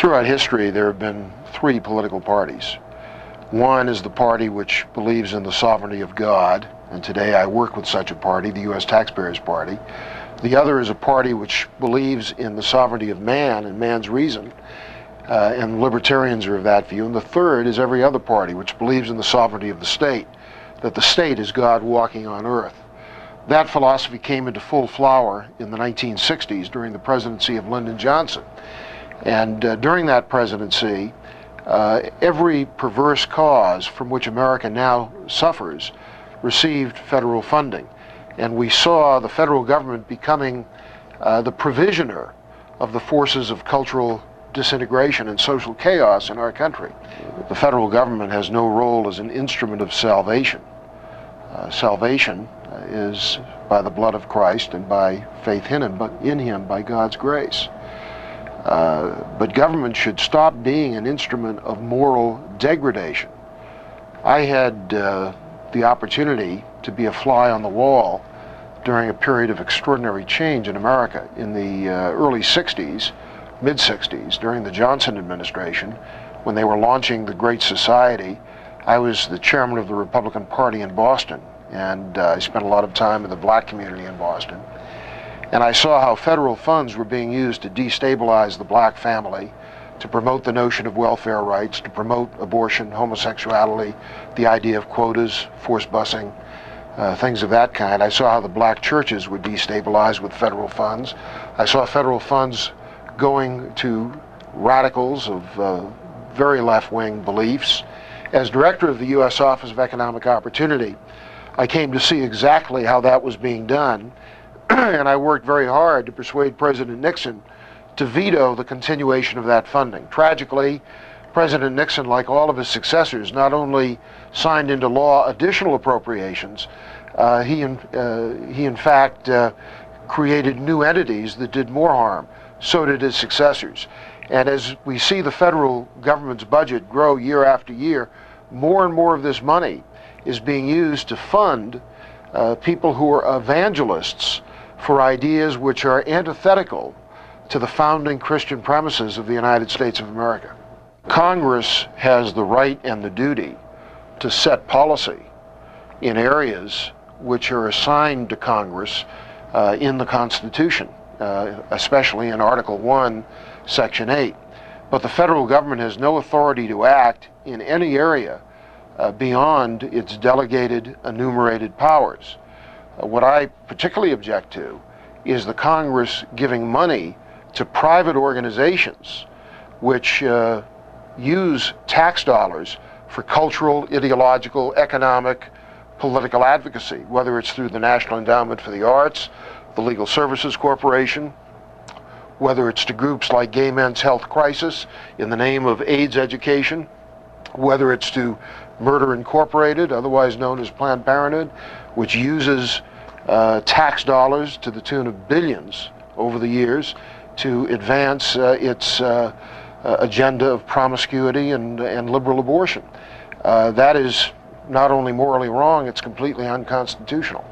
Throughout history, there have been three political parties. One is the party which believes in the sovereignty of God, and today I work with such a party, the U.S. Taxpayers Party. The other is a party which believes in the sovereignty of man and man's reason, and libertarians are of that view. And the third is every other party which believes in the sovereignty of the state, that the state is God walking on earth. That philosophy came into full flower in the 1960s during the presidency of Lyndon Johnson. And during that presidency, every perverse cause from which America now suffers received federal funding. And we saw the federal government becoming the provisioner of the forces of cultural disintegration and social chaos in our country. The federal government has no role as an instrument of salvation. Salvation is by the blood of Christ and by faith in Him by God's grace. But government should stop being an instrument of moral degradation. I had the opportunity to be a fly on the wall during a period of extraordinary change in America in the early 60s, mid-60s, during the Johnson administration, when they were launching the Great Society. I was the chairman of the Republican Party in Boston, and I spent a lot of time in the black community in Boston. And I saw how federal funds were being used to destabilize the black family, to promote the notion of welfare rights, to promote abortion, homosexuality, the idea of quotas, forced busing, things of that kind. I saw how the black churches were destabilized with federal funds. I saw federal funds going to radicals of very left-wing beliefs. As director of the U.S. Office of Economic Opportunity, I came to see exactly how that was being done, and I worked very hard to persuade President Nixon to veto the continuation of that funding. Tragically, President Nixon, like all of his successors, not only signed into law additional appropriations, he in fact created new entities that did more harm. So did his successors. And as we see the federal government's budget grow year after year, more and more of this money is being used to fund people who are evangelists for ideas which are antithetical to the founding Christian premises of the United States of America. Congress has the right and the duty to set policy in areas which are assigned to Congress in the Constitution, especially in Article 1, Section 8. But the federal government has no authority to act in any area beyond its delegated, enumerated powers. What I particularly object to is the Congress giving money to private organizations which use tax dollars for cultural, ideological, economic, political advocacy, whether it's through the National Endowment for the Arts, the Legal Services Corporation, whether it's to groups like Gay Men's Health Crisis in the name of AIDS education, whether it's to Murder Incorporated, otherwise known as Planned Parenthood, which uses tax dollars to the tune of billions over the years to advance its agenda of promiscuity and liberal abortion. That is not only morally wrong, it's completely unconstitutional.